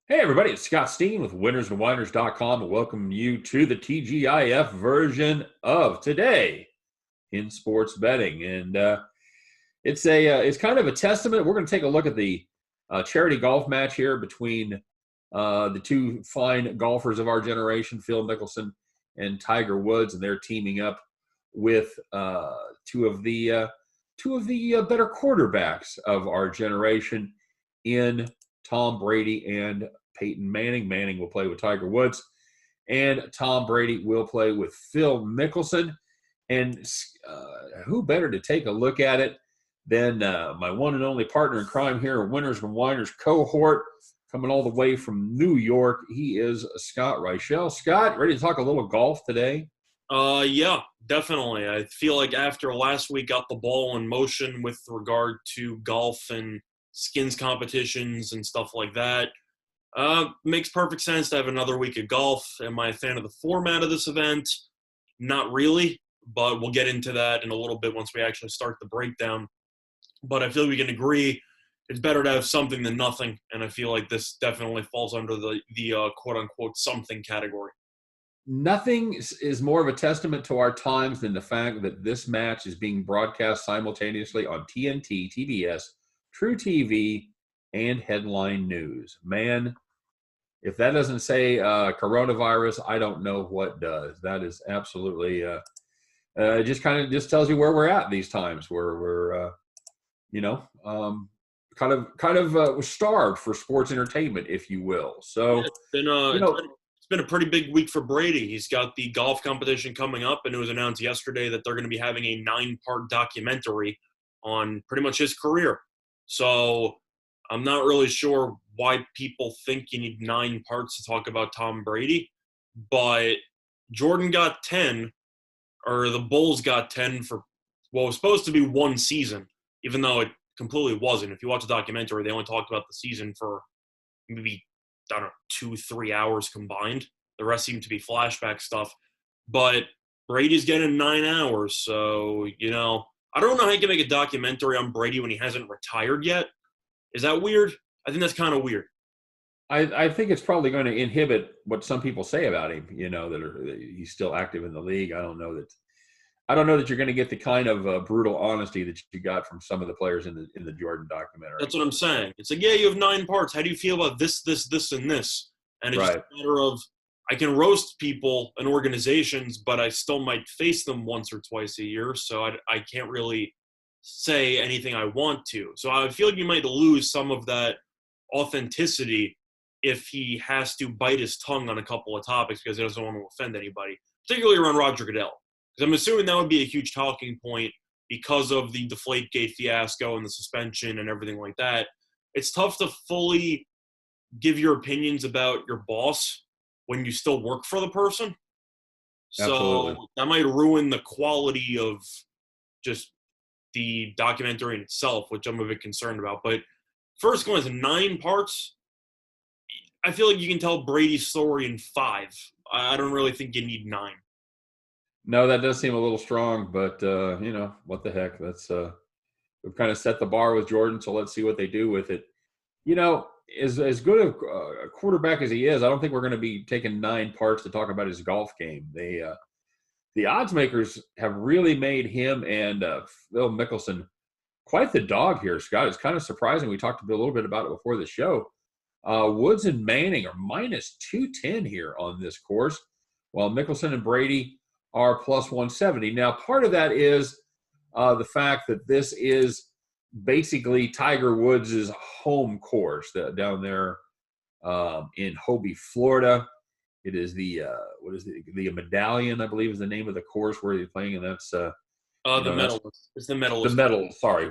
Hey everybody, it's Scott Steen with winnersandwhiners.com and welcome you to the TGIF version of Today in Sports Betting. And it's kind of a testament. We're going to take a look at the charity golf match here between the two fine golfers of our generation, Phil Mickelson and Tiger Woods, and they're teaming up with two of the better quarterbacks of our generation in Tom Brady and Peyton Manning. Manning will play with Tiger Woods, and Tom Brady will play with Phil Mickelson. And who better to take a look at it than my one and only partner in crime here, Winners and Winers cohort, coming all the way from New York. He is Scott Reichel. Scott, ready to talk a little golf today? Yeah, definitely. I feel like after last week got the ball in motion with regard to golf and skins competitions and stuff like that. Makes perfect sense to have another week of golf. Am I a fan of the format of this event? Not really, but we'll get into that in a little bit once we actually start the breakdown. But I feel we can agree it's better to have something than nothing, and I feel like this definitely falls under the quote-unquote something category. Nothing is more of a testament to our times than the fact that this match is being broadcast simultaneously on TNT, TBS, True TV, and Headline News. Man, if that doesn't say coronavirus, I don't know what does. That is absolutely just tells you where we're at these times, where we're we're starved for sports entertainment, if you will. So Yeah, it's been a pretty big week for Brady. He's got the golf competition coming up, and it was announced yesterday that they're going to be having a 9-part documentary on pretty much his career. So I'm not really sure why people think you need 9 parts to talk about Tom Brady, but Jordan got 10, or the Bulls got 10 for what was supposed to be one season, even though it completely wasn't. If you watch the documentary, they only talked about the season for maybe, I don't know, 2-3 hours combined. The rest seemed to be flashback stuff. But Brady's getting 9 hours, so, I don't know how you can make a documentary on Brady when he hasn't retired yet. Is that weird? I think that's kind of weird. I think it's probably going to inhibit what some people say about him. That he's still active in the league. I don't know that you're going to get the kind of brutal honesty that you got from some of the players in the Jordan documentary. That's what I'm saying. It's like, yeah, you have 9 parts. How do you feel about this, and this? And it's just Right. a matter of I can roast people and organizations, but I still might face them once or twice a year, so I can't really say anything I want to. So I feel like you might lose some of that authenticity if he has to bite his tongue on a couple of topics because he doesn't want to offend anybody, particularly around Roger Goodell. Because I'm assuming that would be a huge talking point because of the Deflategate fiasco and the suspension and everything like that. It's tough to fully give your opinions about your boss when you still work for the person. Absolutely. So that might ruin the quality of just the documentary in itself, which I'm a bit concerned about. But first going to 9 parts, I feel like you can tell Brady's story in 5. I don't really think you need 9. No, that does seem a little strong, but what the heck? That's we've kind of set the bar with Jordan, so let's see what they do with it. As good a quarterback as he is, I don't think we're going to be taking 9 parts to talk about his golf game. The odds makers have really made him and Phil Mickelson quite the dog here, Scott. It's kind of surprising. We talked a little bit about it before the show. Woods and Manning are minus 210 here on this course, while Mickelson and Brady are plus 170. Now, part of that is the fact that this is basically Tiger Woods' home course down there in Hobie, Florida. It is the Medallion, I believe, is the name of the course where he's playing, and that's The medalist. It's the medalist. The medal. Sorry,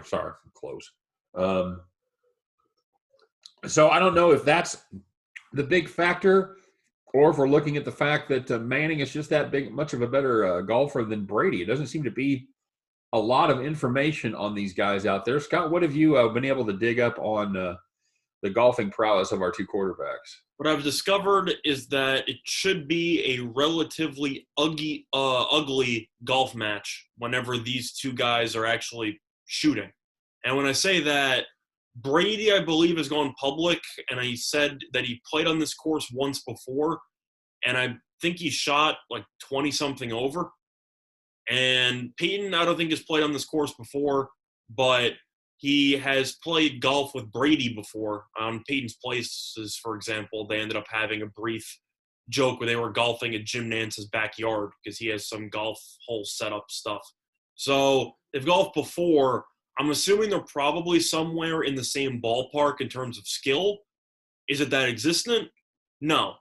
close. So I don't know if that's the big factor, or if we're looking at the fact that Manning is just that much of a better golfer than Brady. It doesn't seem to be a lot of information on these guys out there. Scott, what have you been able to dig up on the golfing prowess of our two quarterbacks? What I've discovered is that it should be a relatively ugly golf match whenever these two guys are actually shooting. And when I say that, Brady, I believe, has gone public, and he said that he played on this course once before, and I think he shot like 20 something over. And Peyton, I don't think has played on this course before, but he has played golf with Brady before. On Peyton's Places, for example, they ended up having a brief joke where they were golfing at Jim Nance's backyard because he has some golf hole setup stuff. So they've golfed before. I'm assuming they're probably somewhere in the same ballpark in terms of skill. Is it that existent? No.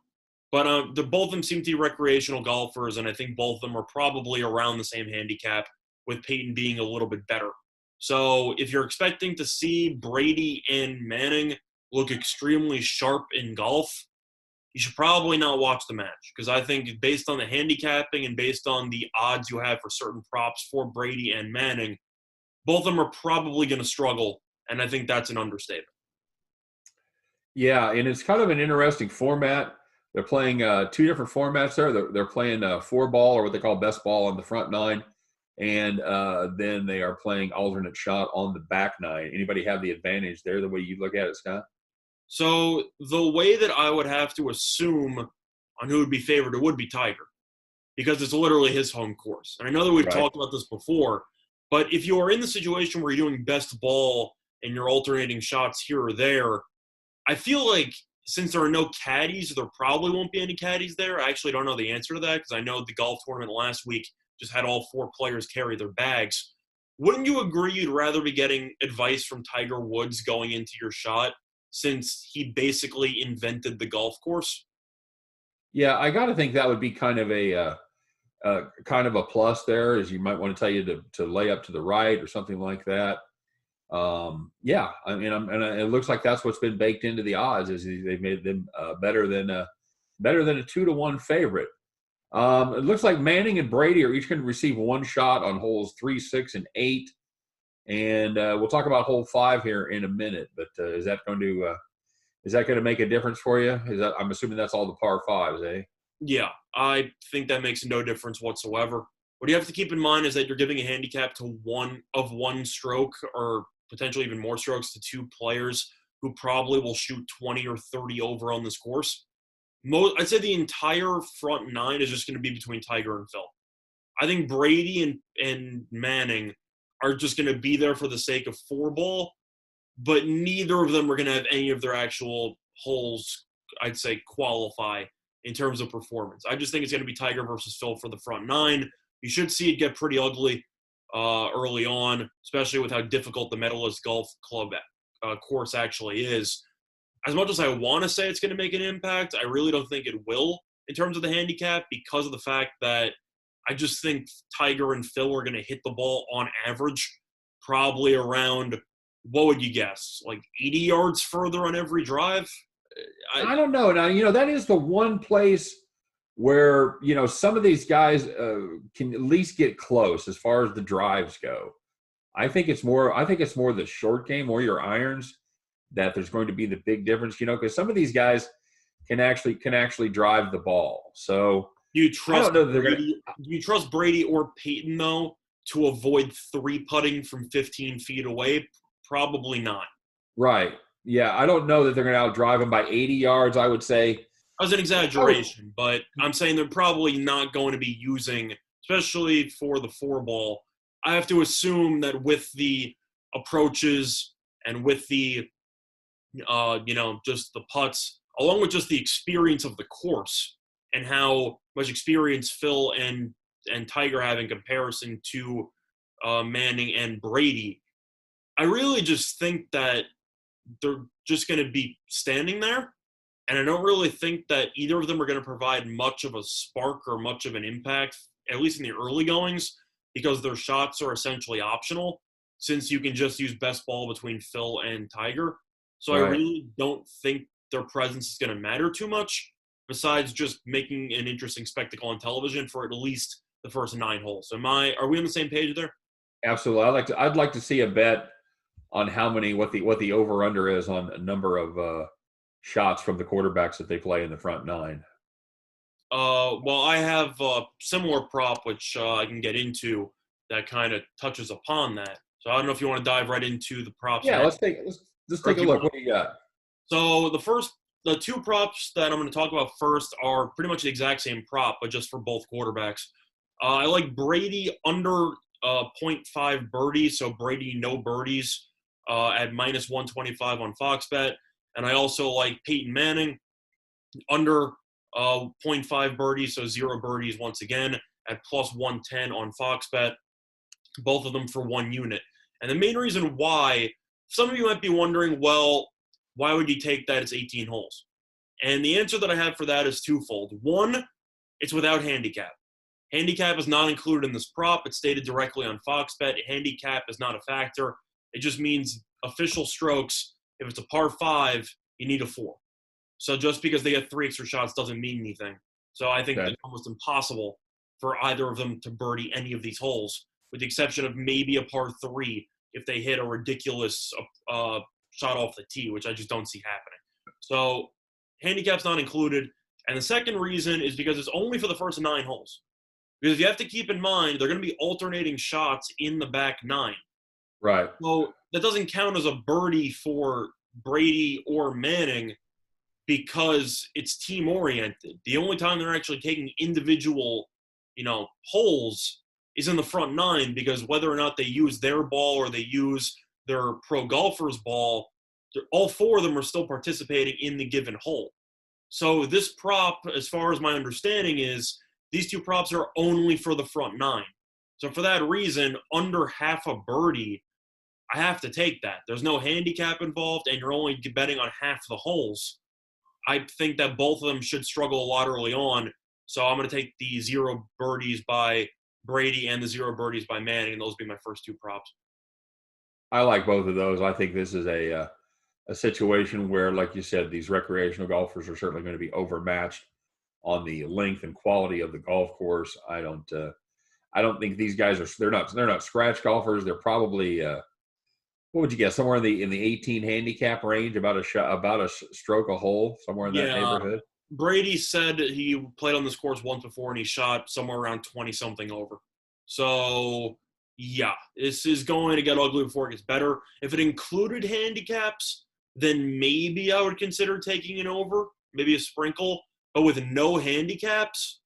But both of them seem to be recreational golfers, and I think both of them are probably around the same handicap, with Peyton being a little bit better. So if you're expecting to see Brady and Manning look extremely sharp in golf, you should probably not watch the match, because I think based on the handicapping and based on the odds you have for certain props for Brady and Manning, both of them are probably going to struggle, and I think that's an understatement. Yeah, and it's kind of an interesting format. They're playing two different formats there. They're playing four ball, or what they call best ball, on the front nine, and then they are playing alternate shot on the back nine. Anybody have the advantage there, the way you look at it, Scott? So the way that I would have to assume on who would be favored, it would be Tiger, because it's literally his home course. And I know that we've Right. talked about this before, but if you are in the situation where you're doing best ball and you're alternating shots here or there, I feel like since there are no caddies, there probably won't be any caddies there. I actually don't know the answer to that, because I know the golf tournament last week just had all four players carry their bags. Wouldn't you agree you'd rather be getting advice from Tiger Woods going into your shot, since he basically invented the golf course? Yeah, I got to think that would be kind of a plus there, is you might want to tell you to lay up to the right or something like that. Yeah, I mean, and it looks like that's what's been baked into the odds, is they've made them better than a 2-1 favorite. It looks like Manning and Brady are each going to receive one shot on holes 3, 6, and 8, and we'll talk about hole 5 here in a minute. But is that going to make a difference for you? I'm assuming that's all the par fives, eh? Yeah, I think that makes no difference whatsoever. What you have to keep in mind is that you're giving a handicap to one stroke, or potentially even more strokes, to two players who probably will shoot 20 or 30 over on this course. I'd say the entire front nine is just going to be between Tiger and Phil. I think Brady and Manning are just going to be there for the sake of four ball, but neither of them are going to have any of their actual holes, I'd say, qualify in terms of performance. I just think it's going to be Tiger versus Phil for the front nine. You should see it get pretty ugly early on, especially with how difficult the Medalist Golf Club course actually is. As much as I want to say it's going to make an impact, I really don't think it will in terms of the handicap, because of the fact that I just think Tiger and Phil are going to hit the ball on average probably around, what would you guess, like 80 yards further on every drive? I don't know. Now, that is the one place where, some of these guys can at least get close as far as the drives go. I think it's more the short game, or your irons, that there's going to be the big difference, because some of these guys can actually drive the ball. So Do you I trust don't know that they're going to. Brady? Do you trust Brady or Peyton, though, to avoid three putting from 15 feet away? Probably not. Right. Yeah, I don't know that they're going to outdrive him by 80 yards, I would say. That was an I would, exaggeration, but I'm saying they're probably not going to be using, especially for the four ball. I have to assume that with the approaches and with the, just the putts, along with just the experience of the course and how much experience Phil and Tiger have in comparison to Manning and Brady, I really just think that they're just going to be standing there. And I don't really think that either of them are going to provide much of a spark or much of an impact, at least in the early goings, because their shots are essentially optional, since you can just use best ball between Phil and Tiger. So I right. really don't think their presence is going to matter too much, besides just making an interesting spectacle on television for at least the first 9 holes. Are we on the same page there? Absolutely. I'd like to see a bet on what the over under is on a number of shots from the quarterbacks that they play in the front nine. Well, I have a similar prop, which I can get into, that kind of touches upon that. So I don't know if you want to dive right into the props Yeah, now. Just Or take if a you look. want. What do you got? So the two props that I'm going to talk about first are pretty much the exact same prop, but just for both quarterbacks. I like Brady under point 0.5 birdies, so Brady no birdies at minus 125 on Fox Bet. And I also like Peyton Manning under zero point 0.5 birdies, so zero birdies once again at plus 110 on Fox Bet. Both of them for 1 unit. And the main reason why, some of you might be wondering, well, why would you take that? It's 18 holes. And the answer that I have for that is twofold. One, it's without handicap. Handicap is not included in this prop. It's stated directly on Fox Bet. Handicap is not a factor. It just means official strokes. If it's a par 5, you need a 4. So just because they get 3 extra shots doesn't mean anything. So I think it's almost impossible for either of them to birdie any of these holes, with the exception of maybe a par 3 if they hit a ridiculous shot off the tee, which I just don't see happening. So handicap's not included. And the second reason is because it's only for the first 9 holes. Because you have to keep in mind, they're going to be alternating shots in the back 9. Right. So that doesn't count as a birdie for Brady or Manning because it's team oriented. The only time they're actually taking individual, holes is in the front 9, because whether or not they use their ball or they use their pro golfer's ball, all 4 of them are still participating in the given hole. So this prop, as far as my understanding is, these two props are only for the front 9. So for that reason, under half a birdie, I have to take that. There's no handicap involved, and you're only betting on half the holes. I think that both of them should struggle a lot early on. So I'm going to take the 0 birdies by Brady and the 0 birdies by Manning, and those will be my first 2 props. I like both of those. I think this is a situation where, like you said, these recreational golfers are certainly going to be overmatched on the length and quality of the golf course. I don't think these guys are. They're not scratch golfers. They're probably what would you guess? Somewhere in the 18 handicap range, about a stroke a hole, somewhere in that neighborhood. Brady said he played on this course once before and he shot somewhere around 20 something over. So yeah, this is going to get ugly before it gets better. If it included handicaps, then maybe I would consider taking an over, maybe a sprinkle. But with no handicaps,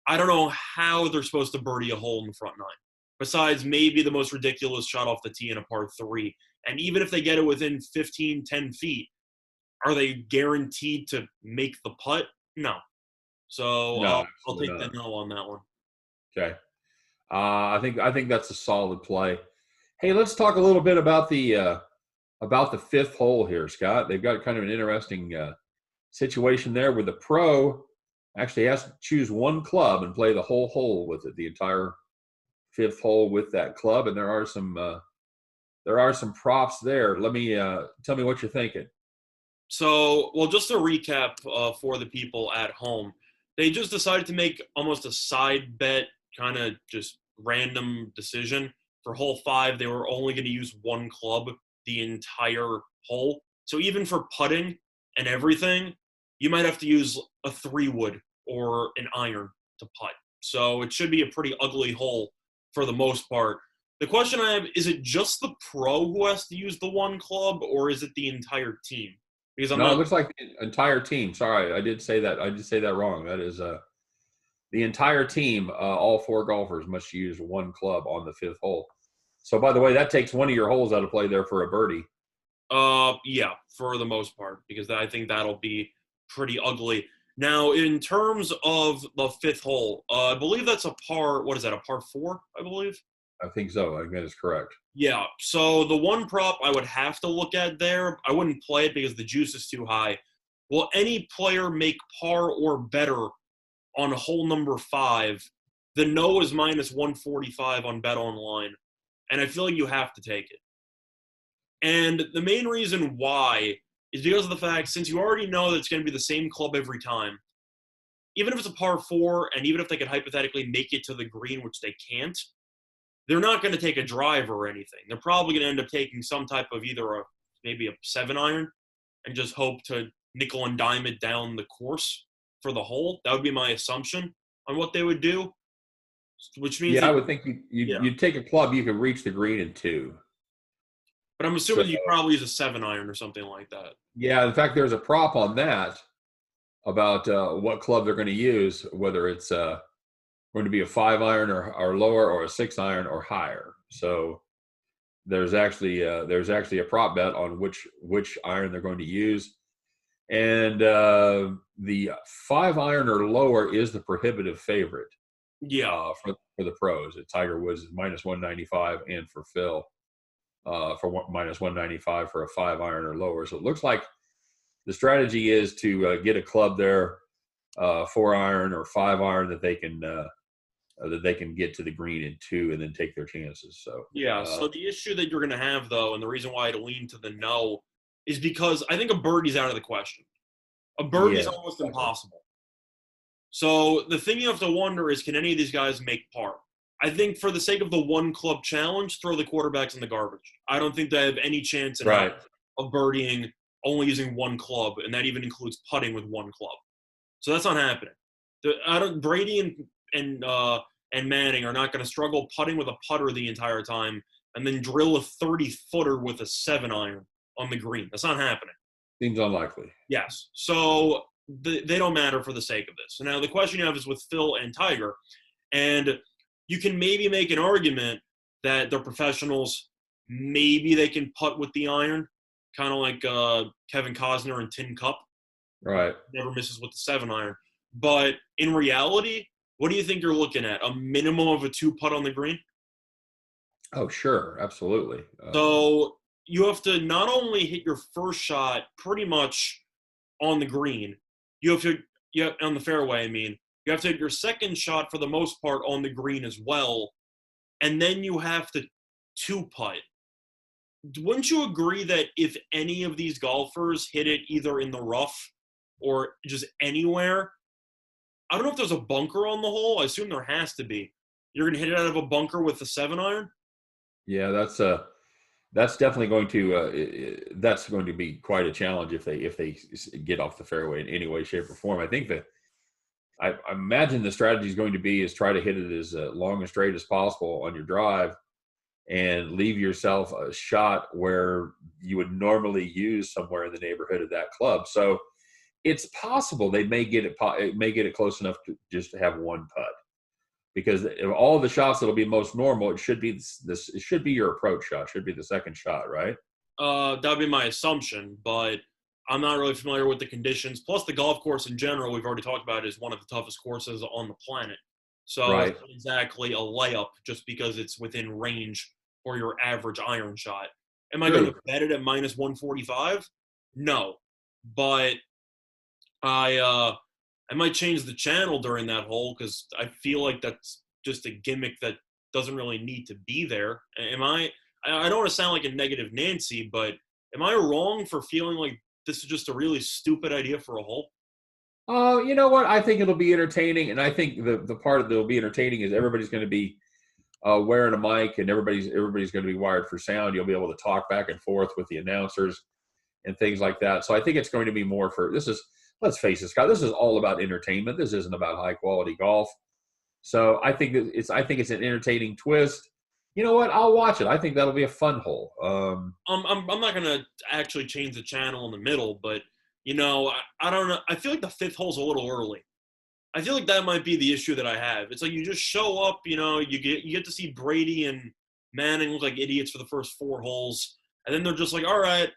I don't know how they're supposed to birdie a hole in the front 9. Besides maybe the most ridiculous shot off the tee in a par 3. And even if they get it within 10 feet, are they guaranteed to make the putt? No. So No, I'll take the not. no on that one. Okay. I think that's a solid play. Hey, let's talk a little bit about the 5th hole here, Scott. They've got kind of an interesting situation there where the pro actually has to choose one club and play the whole hole with it, the entire 5th hole with that club. And there are some props there. Let me tell me what you're thinking. So, well, just to recap for the people at home, they just decided to make almost a side bet, kind of just random decision. For hole 5, they were only going to use one club the entire hole. So even for putting and everything, you might have to use a 3-wood or an iron to putt. So it should be a pretty ugly hole for the most part. The question I have, is it just the pro who has to use the one club, or is it the entire team? Because It looks like the entire team. Sorry, I did say that wrong. That is the entire team. All 4 golfers must use one club on the 5th hole. So, by the way, that takes one of your holes out of play there for a birdie. Yeah, for the most part, because I think that'll be pretty ugly. Now, in terms of the 5th hole, I believe that's a par. What is that? A par 4, I believe. I think so. I think that is correct. Yeah. So the one prop I would have to look at there, I wouldn't play it because the juice is too high. Will any player make par or better on hole number 5? The no is minus 145 on Bet Online, and I feel like you have to take it. And the main reason why is because of the fact, since you already know that it's going to be the same club every time, even if it's a par 4, and even if they could hypothetically make it to the green, which they can't, they're not going to take a drive or anything. They're probably going to end up taking some type of either maybe a 7-iron and just hope to nickel and dime it down the course for the hole. That would be my assumption on what they would do, which means I would think you'd take a club you could reach the green in 2. But I'm So assuming you probably use a 7-iron or something like that. yeah, in fact, there's a prop on that about what club they're going to use, whether it's going to be a 5-iron or lower, or a 6-iron or higher. So there's actually a prop bet on which iron they're going to use, and the 5-iron or lower is the prohibitive favorite Yeah. for the pros. Tiger Woods is -195, and for Phil for -195 for a 5-iron or lower. So it looks like the strategy is to get a club there, 4-iron or 5-iron that they can get to the green in 2 and then take their chances. So Yeah. So the issue that you're going to have, though, and the reason why I'd lean to the no is because I think a birdie's out of the question. A birdie's yeah, almost exactly. impossible. So the thing you have to wonder is, can any of these guys make par? I think for the sake of the one club challenge, throw the quarterbacks in the garbage. I don't think they have any chance in hell Right. of birdieing only using one club, and that even includes putting with one club. So that's not happening. Brady and Manning are not going to struggle putting with a putter the entire time and then drill a 30-footer with a 7-iron on the green. That's not happening. Seems unlikely. Yes. So they don't matter for the sake of this. So now the question you have is with Phil and Tiger, and you can maybe make an argument that they're professionals. Maybe they can putt with the iron, kind of like Kevin Costner and Tin Cup. Right. Never misses with the 7-iron. But in reality, what do you think you're looking at? A minimum of a 2-putt on the green? Oh, sure. Absolutely. So you have to not only hit your first shot pretty much on the green, you have to, yeah, on the fairway, I mean, you have to hit your second shot for the most part on the green as well, and then you have to 2-putt. Wouldn't you agree that if any of these golfers hit it either in the rough or just anywhere, I don't know if there's a bunker on the hole. I assume there has to be. You're going to hit it out of a bunker with a 7-iron? Yeah, that's definitely going to that's going to be quite a challenge if they get off the fairway in any way, shape, or form. I think that I imagine the strategy is going to be is try to hit it as long and straight as possible on your drive, and leave yourself a shot where you would normally use somewhere in the neighborhood of that club. So it's possible they may get it close enough to just to have one putt, because of all the shots that'll be most normal, it should be this. It should be your approach shot. Should be the second shot, right? That would be my assumption, but I'm not really familiar with the conditions. Plus, the golf course in general, we've already talked about, is one of the toughest courses on the planet. So it's Right. not exactly a layup just because it's within range for your average iron shot. Am I going to True. bet it at -145? No, but I might change the channel during that hole because I feel like that's just a gimmick that doesn't really need to be there. Am I? I don't want to sound like a negative Nancy, but am I wrong for feeling like this is just a really stupid idea for a hole? Oh, you know what? I think it'll be entertaining, and I think the part that'll be entertaining is everybody's going to be wearing a mic, and everybody's going to be wired for sound. You'll be able to talk back and forth with the announcers and things like that. So I think it's going to be more for this is. Let's face it, Scott. This is all about entertainment. This isn't about high quality golf. So I think it's an entertaining twist. You know what? I'll watch it. I think that'll be a fun hole. I'm not gonna actually change the channel in the middle, but I don't know. I feel like the fifth hole's a little early. I feel like that might be the issue that I have. It's like you just show up, you get to see Brady and Manning look like idiots for the first 4 holes, and then they're just like, all right,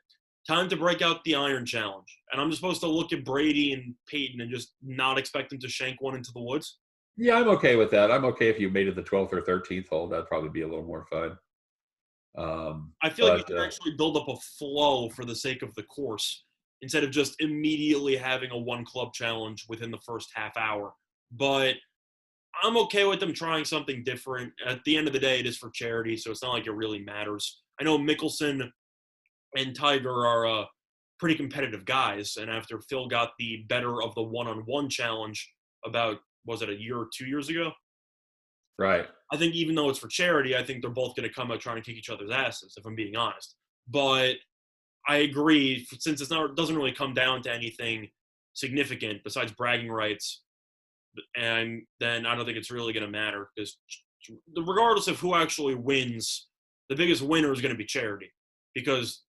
time to break out the iron challenge. And I'm just supposed to look at Brady and Peyton and just not expect them to shank one into the woods. Yeah, I'm okay with that. I'm okay if you made it the 12th or 13th hole. That'd probably be a little more fun. I feel like you But can actually build up a flow for the sake of the course instead of just immediately having a one club challenge within the first half hour. But I'm okay with them trying something different. At the end of the day, it is for charity, so it's not like it really matters. I know Mickelson and Tiger are pretty competitive guys, and after Phil got the better of the one-on-one challenge about, was it a year or 2 years ago? right, I think even though it's for charity, I think they're both going to come out trying to kick each other's asses, if I'm being honest. But I agree, since it doesn't really come down to anything significant besides bragging rights, and then I don't think it's really going to matter because regardless of who actually wins, the biggest winner is going to be charity because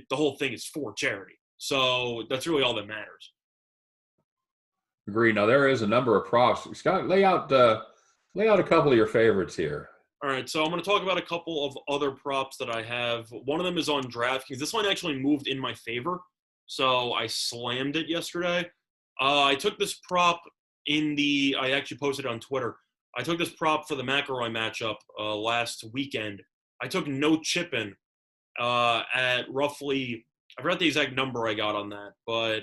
the whole thing is for charity. So that's really all that matters. Agree. Now there is a number of props. Scott, lay out a couple of your favorites here. All right, so I'm going to talk about a couple of other props that I have. One of them is on DraftKings. This one actually moved in my favor, so I slammed it yesterday. I took this prop I actually posted it on Twitter. I took this prop for the McIlroy matchup last weekend. I took no chipping at roughly, I forgot the exact number I got on that, but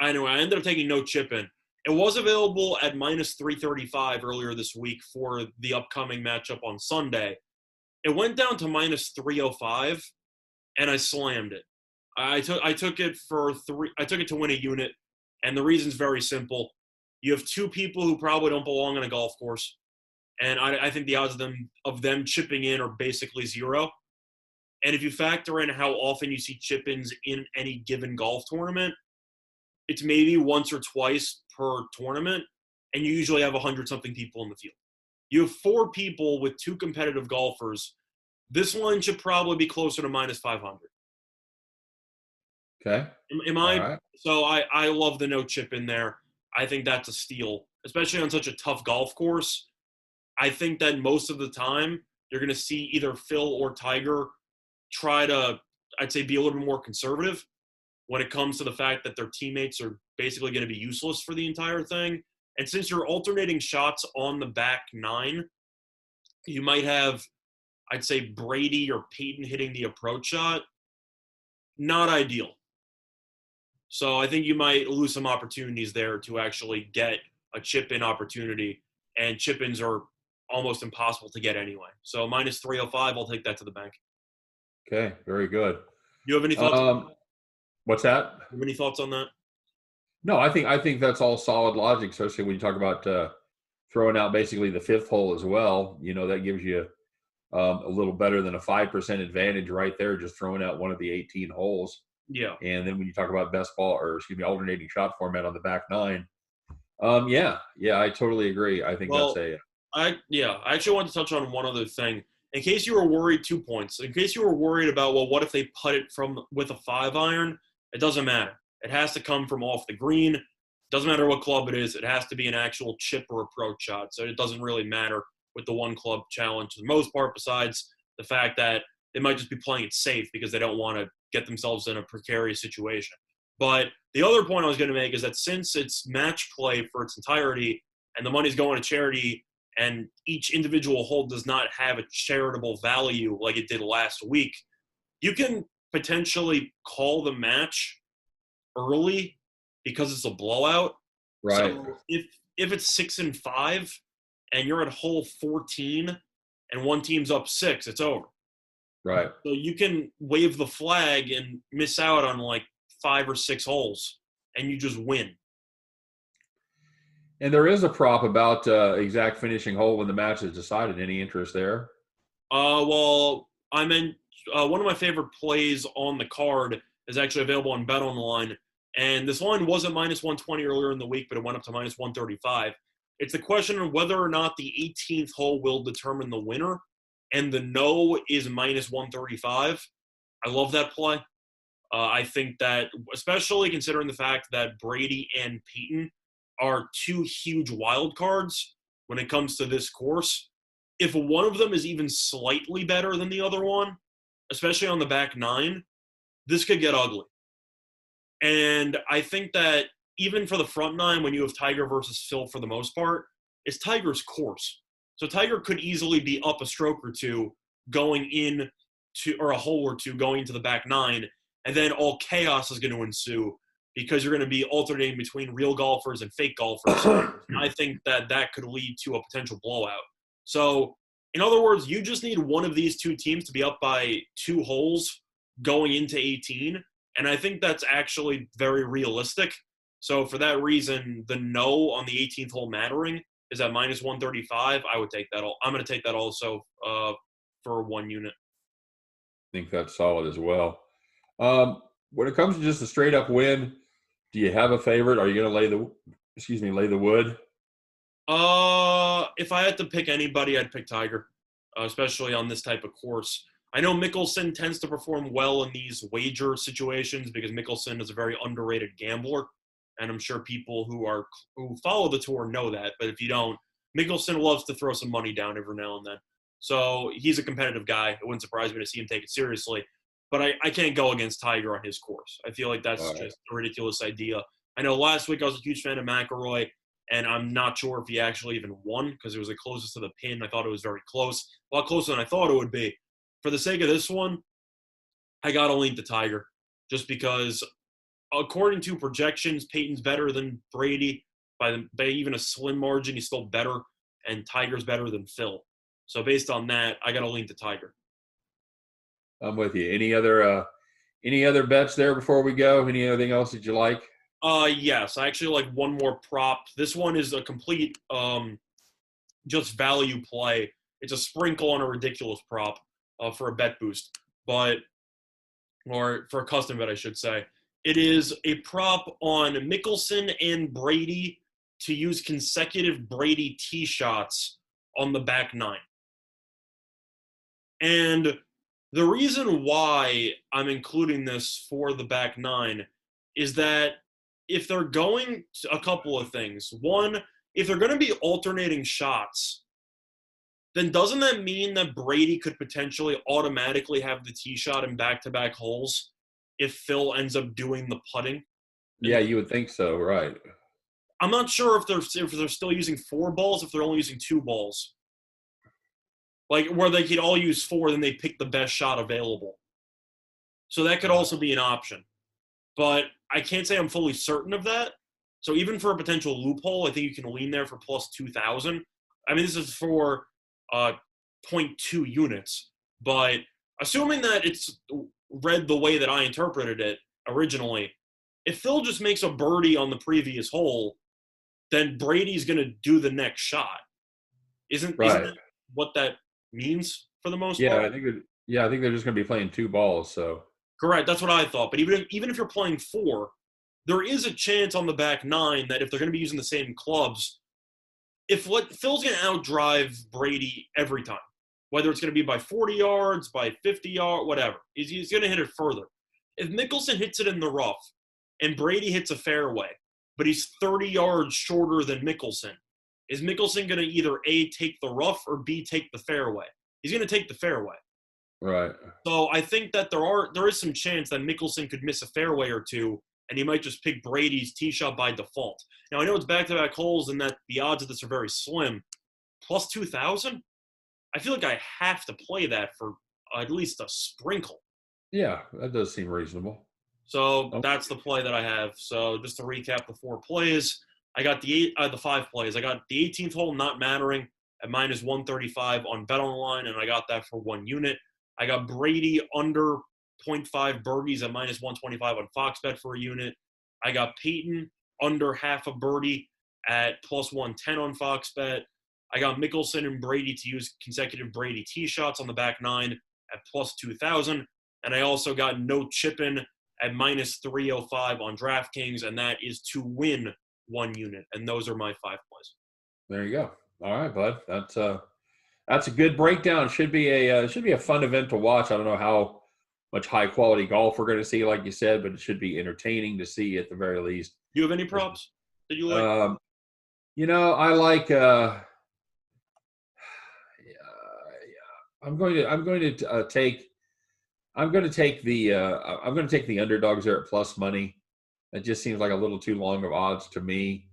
anyway, I ended up taking no chipping. It was available at minus 335 earlier this week for the upcoming matchup on Sunday. It went down to minus 305, and I slammed it. I took it to win a unit, and the reason's very simple. You have two people who probably don't belong on a golf course, and I think the odds of them chipping in are basically zero. And if you factor in how often you see chip-ins in any given golf tournament, it's maybe once or twice per tournament, and you usually have 100-something people in the field. You have four people with two competitive golfers. This line should probably be closer to minus 500. Okay. Am I? All right. So I love the no chip in there. I think that's a steal, especially on such a tough golf course. I think that most of the time you're going to see either Phil or Tiger try to, I'd say, be a little bit more conservative when it comes to the fact that their teammates are basically going to be useless for the entire thing. And since you're alternating shots on the back nine, you might have, I'd say, Brady or Peyton hitting the approach shot. Not ideal. So I think you might lose some opportunities there to actually get a chip-in opportunity, and chip-ins are almost impossible to get anyway. So minus 305, I'll take that to the bank. Okay, very good. You have any thoughts? What's that? You have any thoughts on that? No, I think that's all solid logic, especially when you talk about throwing out basically the fifth hole as well. You know, that gives you a little better than a 5% advantage right there, just throwing out one of the 18 holes. Yeah. And then when you talk about alternating shot format on the back nine, yeah, I totally agree. I think I actually want to touch on one other thing. In case you were worried, 2 points. In case you were worried about, well, what if they putt it with a 5-iron? It doesn't matter. It has to come from off the green. It doesn't matter what club it is. It has to be an actual chip or approach shot. So it doesn't really matter with the one club challenge for the most part, besides the fact that they might just be playing it safe because they don't want to get themselves in a precarious situation. But the other point I was going to make is that since it's match play for its entirety and the money's going to charity and each individual hole does not have a charitable value like it did last week, you can potentially call the match early because it's a blowout. right. So if it's 6-5 and you're at hole 14 and one team's up 6, it's over. Right. So you can wave the flag and miss out on like 5 or 6 holes, and you just win. And there is a prop about exact finishing hole when the match is decided. Any interest there? Well, I meant one of my favorite plays on the card is actually available on Bet Online, and this line was at minus 120 earlier in the week, but it went up to minus 135. It's the question of whether or not the 18th hole will determine the winner, and the no is minus 135. I love that play. I think that, especially considering the fact that Brady and Peyton are two huge wild cards when it comes to this course, if one of them is even slightly better than the other one, especially on the back nine, this could get ugly. And I think that even for the front nine, when you have Tiger versus Phil for the most part, it's Tiger's course. So Tiger could easily be up a stroke or two going in to, or a hole or two going into the back nine, and then all chaos is going to ensue because you're going to be alternating between real golfers and fake golfers. I think that could lead to a potential blowout. So, in other words, you just need one of these two teams to be up by 2 holes going into 18, and I think that's actually very realistic. So for that reason, the no on the 18th hole mattering is at minus 135. I would take that. I'm going to take that also for 1 unit. I think that's solid as well. When it comes to just a straight up win, do you have a favorite? Are you going to lay the wood? If I had to pick anybody, I'd pick Tiger, especially on this type of course. I know Michelson tends to perform well in these wager situations because Michelson is a very underrated gambler, and I'm sure people who follow the tour know that. But if you don't, Mickelson loves to throw some money down every now and then. So he's a competitive guy. It wouldn't surprise me to see him take it seriously. But I can't go against Tiger on his course. I feel like that's just a ridiculous idea. I know last week I was a huge fan of McIlroy, and I'm not sure if he actually even won because it was the closest to the pin. I thought it was very close, a lot closer than I thought it would be. For the sake of this one, I got to lean to Tiger just because, according to projections, Peyton's better than Brady by even a slim margin. He's still better, and Tiger's better than Phil. So based on that, I got to lean to Tiger. I'm with you. Any other bets there before we go? Anything else that you like? Yes, I actually like one more prop. This one is a complete just value play. It's a sprinkle on a ridiculous prop for a bet boost, or for a custom bet, I should say. It is a prop on Mickelson and Brady to use consecutive Brady tee shots on the back nine. And the reason why I'm including this for the back nine is that if they're going to a couple of things. One, if they're going to be alternating shots, then doesn't that mean that Brady could potentially automatically have the tee shot in back-to-back holes if Phil ends up doing the putting? Yeah, you would think so, right? I'm not sure if they're still using 4 balls, if they're only using 2 balls. Like, where they could all use 4, then they pick the best shot available. So that could also be an option. But I can't say I'm fully certain of that. So even for a potential loophole, I think you can lean there for plus 2,000. I mean, this is for 0.2 units. But assuming that it's read the way that I interpreted it originally, if Phil just makes a birdie on the previous hole, then Brady's going to do the next shot. Isn't that what that means for the most part? I think they're just going to be playing 2 balls. So correct, that's what I thought. But even if you're playing 4, there is a chance on the back 9 that if they're going to be using the same clubs, Phil's going to outdrive Brady every time, whether it's going to be by 40 yards, by 50 yards, whatever. He's going to hit it further. If Mickelson hits it in the rough and Brady hits a fairway, but he's 30 yards shorter than Mickelson, is Mickelson going to either A, take the rough, or B, take the fairway? He's going to take the fairway. Right. So I think that there is some chance that Mickelson could miss a fairway or two, and he might just pick Brady's tee shot by default. Now, I know it's back-to-back holes and that the odds of this are very slim. Plus 2,000? I feel like I have to play that for at least a sprinkle. Yeah, that does seem reasonable. So that's the play that I have. So just to recap the 4 plays, I got the 5 plays. I got the 18th hole not mattering at minus 135 on BetOnline, and I got that for 1 unit. I got Brady under 0.5 birdies at minus 125 on Fox Bet for a unit. I got Peyton under half a birdie at plus 110 on Fox Bet. I got Mickelson and Brady to use consecutive Brady tee shots on the back 9 at plus 2,000. And I also got no chipping at minus 305 on DraftKings, and that is to win 1 unit. And those are my 5 plays. There you go. All right, bud. That's a good breakdown. Should be a fun event to watch. I don't know how much high quality golf we're going to see, like you said, but it should be entertaining to see at the very least. Do you have any props that you like? I like. I'm going to take the underdogs there at plus money. It just seems like a little too long of odds to me.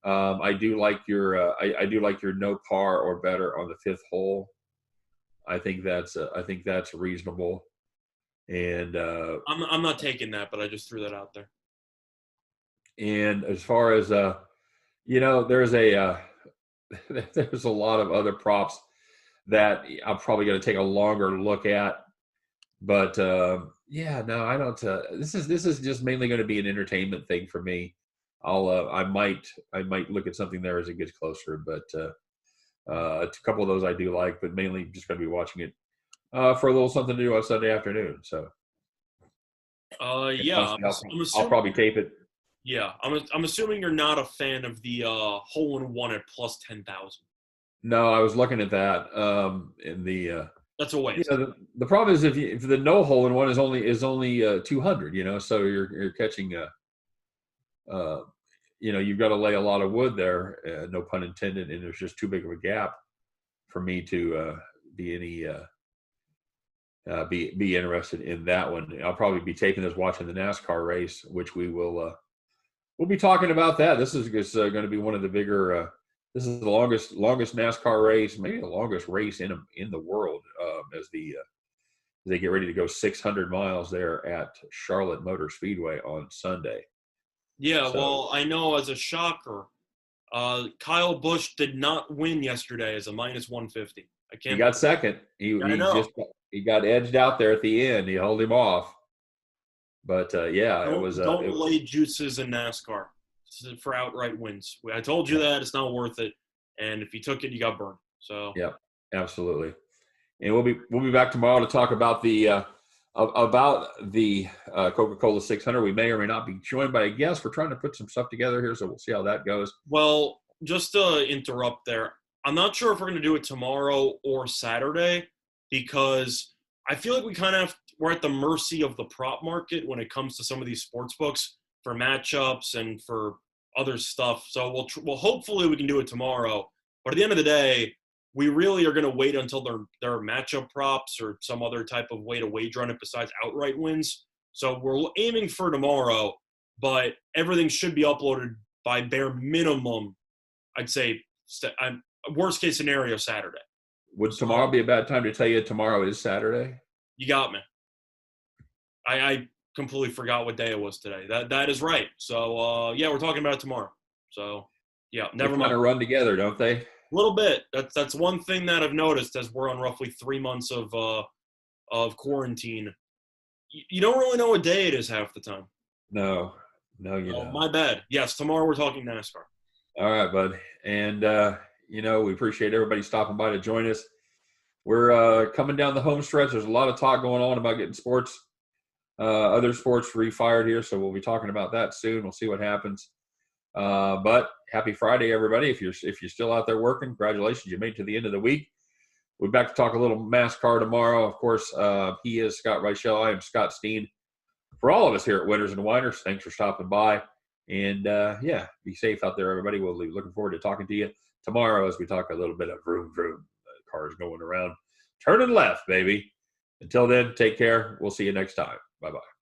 I do like your no par or better on the 5th hole. I think that's reasonable. And I'm not taking that, but I just threw that out there. And as far as there's a lot of other props that I'm probably going to take a longer look at. But I don't. This is just mainly going to be an entertainment thing for me. I might look at something there as it gets closer, but a couple of those I do like, but mainly just going to be watching it for a little something to do on Sunday afternoon. So I'll probably tape it. Yeah, I'm assuming you're not a fan of the hole-in-one at plus 10,000. No, I was looking at that in the That's a You waste. know, the problem is if the no hole in one is only 200, so you're catching uh, you've got to lay a lot of wood there, no pun intended, and there's just too big of a gap for me to be any be interested in that one. I'll probably be taking this watching the NASCAR race, which we'll be talking about that. This is going to be one of the bigger. This is the longest NASCAR race, maybe the longest race in the world, as they get ready to go 600 miles there at Charlotte Motor Speedway on Sunday. Yeah, So well, I know as a shocker, Kyle Busch did not win yesterday as a -150. I he can't. got second. I know. He got edged out there at the end. He held him off. But yeah, it was Don't lay juices in NASCAR for outright wins. I told you that it's not worth it, and if you took it, you got burned. So yeah, absolutely. And we'll be back tomorrow to talk about the Coca-Cola 600. We may or may not be joined by a guest. We're trying to put some stuff together here, so we'll see how that goes. well, just to interrupt there, I'm not sure if we're going to do it tomorrow or Saturday because I feel like we're at the mercy of the prop market when it comes to some of these sports books for matchups and for other stuff. So we'll hopefully we can do it tomorrow. But at the end of the day, we really are going to wait until there are matchup props or some other type of way to wager on it besides outright wins. So we're aiming for tomorrow, but everything should be uploaded by bare minimum. I'd say worst case scenario Saturday. Would tomorrow be a bad time to tell you tomorrow is Saturday? You got me. I completely forgot what day it was today. That is right. So yeah, we're talking about it tomorrow. So yeah, never mind. They kind of run together, don't they? A little bit. That's one thing that I've noticed as we're on roughly 3 months of quarantine. You don't really know what day it is half the time. No, you Oh, don't. my bad. Yes, tomorrow we're talking NASCAR. All right, bud. And we appreciate everybody stopping by to join us. We're coming down the home stretch. There's a lot of talk going on about getting other sports refired here, so we'll be talking about that soon. We'll see what happens. But happy Friday, everybody! If you're still out there working, congratulations, you made it to the end of the week. We're back to talk a little NASCAR tomorrow. Of course, he is Scott Reichel. I am Scott Steen. For all of us here at Winners and Winers, thanks for stopping by. And be safe out there, everybody. We'll be looking forward to talking to you tomorrow as we talk a little bit of vroom vroom, cars going around, turning left, baby. Until then, take care. We'll see you next time. Bye-bye.